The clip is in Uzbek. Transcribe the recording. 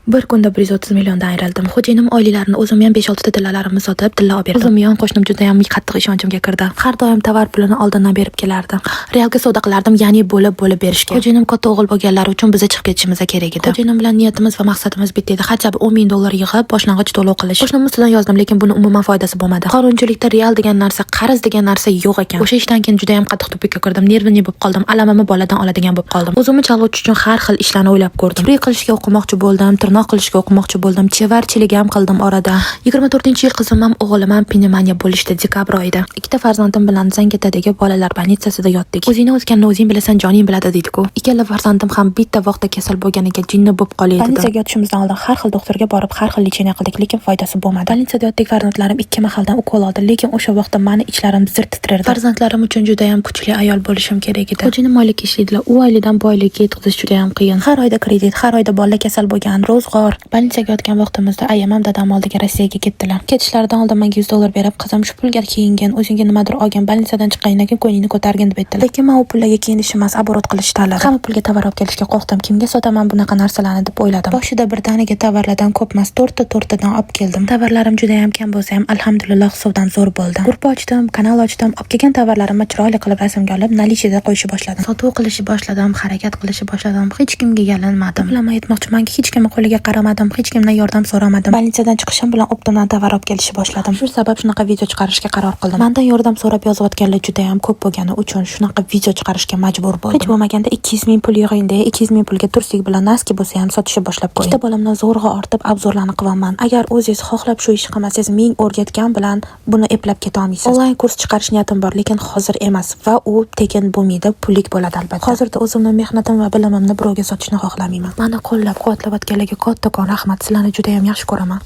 Bir kunda 130 milliondan ayrildim. Xo'jayinim oyliklarini o'zim ham 5-6 ta tillalarimni sotib, tilla olib berdim. O'zim yon qo'shnim juda ham qattiq ishonchimga kirdi. Har doim tovar pulini oldindan berib kelardi. Realga savdo qilardim, ya'ni bo'lib berishga. Xo'jayinim katta o'g'il bo'lganlari uchun biza chiqib ketishimiz kerak edi. Xo'jayinim bilan niyatimiz va maqsadimiz bitta edi. Hajab 10 ming dollar yig'ib, boshlang'ich to'lov qilish. Qo'shnimizdan yozdim, lekin buni umuman foydasi bo'lmadi. Qonunchilikda real degan narsa, qarz degan narsa yo'q ekan. O'sha ishdan keyin juda ham qattiq tupikka kirdim. Nervini bo'lib qoldim. Alamimni boladan oladigan bo'lib qoldim. O'zimni chalg'ituvchi uchun har xil ishlarni o'ylab ko'rdim. Free qilishga o'qimoqchi bo'ldim, tirnoq qilishga o'qimoqchi bo'ldim, chevarchilik ham qildim orada. 24-yil qizim ham o'g'lim ham pnevmoniya bo'lishdi dekabr oyida. Ikkita farzandim bilan Zangiotadagi bolalar больницасida yotdik. O'zingni o'zganni o'zing bilasan, joning biladi deydi-ku. Ikkala farzandim ham bitta vaqtda kasal bo'lganiga jinni bo'lib qoldi. Больницаga yotishimizdan oldin har xil doktorga borib, har xil lecheniya qildik, lekin foydasi bo'lmadi. Больницada yotdik, farzandlarim ikki mahaldan ukol oldi, lekin o'sha vaqtda meni ichlarim zir titrardi. Farzandlarim uchun juda ham kuchli ayol bo'lishim kerak edi. Xo'jayinim oylik ishlaydilar. U oylidan boylikka yetkazish juda ham qiyin. Har oyda kredit, har oyda bola kasal bo'lgan, ro'zg'or. Больницаga yotgan vaqtimizda ayamam dadam oldiga Rossiyaga ketdilar. Ketishlaridan oldin menga 100 dollar berib, qizim shu pulga kiyingin, o'zingga nimadir olgin, больницаdan chiqqandan keyin ko'nglingni ko'targin deb aytdilar. Lekin men u pullarga kiyinish emas, оборот qilish tanladim. Hamma pulga tovar olib kelishga qo'rqdim. Kimga sotaman bunaqa narsalarni deb o'yladim. Boshida birdaniga tovarlardan ko'pmas, to'rttadan olib keldim. Tovarlarim juda ham kam bo'lsa ham, alhamdulillah hisobdan zo'r bo'ldi. Grupa ochdim, kanal ochdim, olib kelgan tovarlarimni chiroyli qilib rasmga olib, nalishida qo'yishni boshladim. Sotuv qilishni boshladim, harakat qilishni boshladim. Hech kimga yalinmadim. Bilaman aytmoqchimanki, hech kimning qo'liga qaramadim, hech kimdan yordam so'ramadim. Больницаdan chiqishim bilan optimdan tovar olib kelishni boshladim. Shu sabab shunaqa video chiqarishga qaror qildim. Mendan yordam so'rab yozayotganlar juda ham ko'p bo'lgani uchun shunaqa video chiqarishga majbur bo'ldim. Hech bo'lmaganda 200 ming pul yig'ing-da, 200 ming pulga tursik bilan naski bo'lsa ham sotishni boshlab qo'ying. Ikkita bolamdan zo'rg'a ortib obzorlarni qilaman. Agar o'zingiz xohlab shu ishni qilmasangiz, ming o'rgatgan bilan buni eplab keta olmaysiz. Onlayn kurs chiqarish niyatim bor, lekin hozir emas va u tekin bo'lmaydi, pullik bo'ladi albatta. Hozirda o'zimning mehnatim va bilimimni birovga sotishni xohlamayman. Meni qo'llab-quvvatlayotganlarga kattakon rahmat. Sizlarni juda ham yaxshi ko'raman.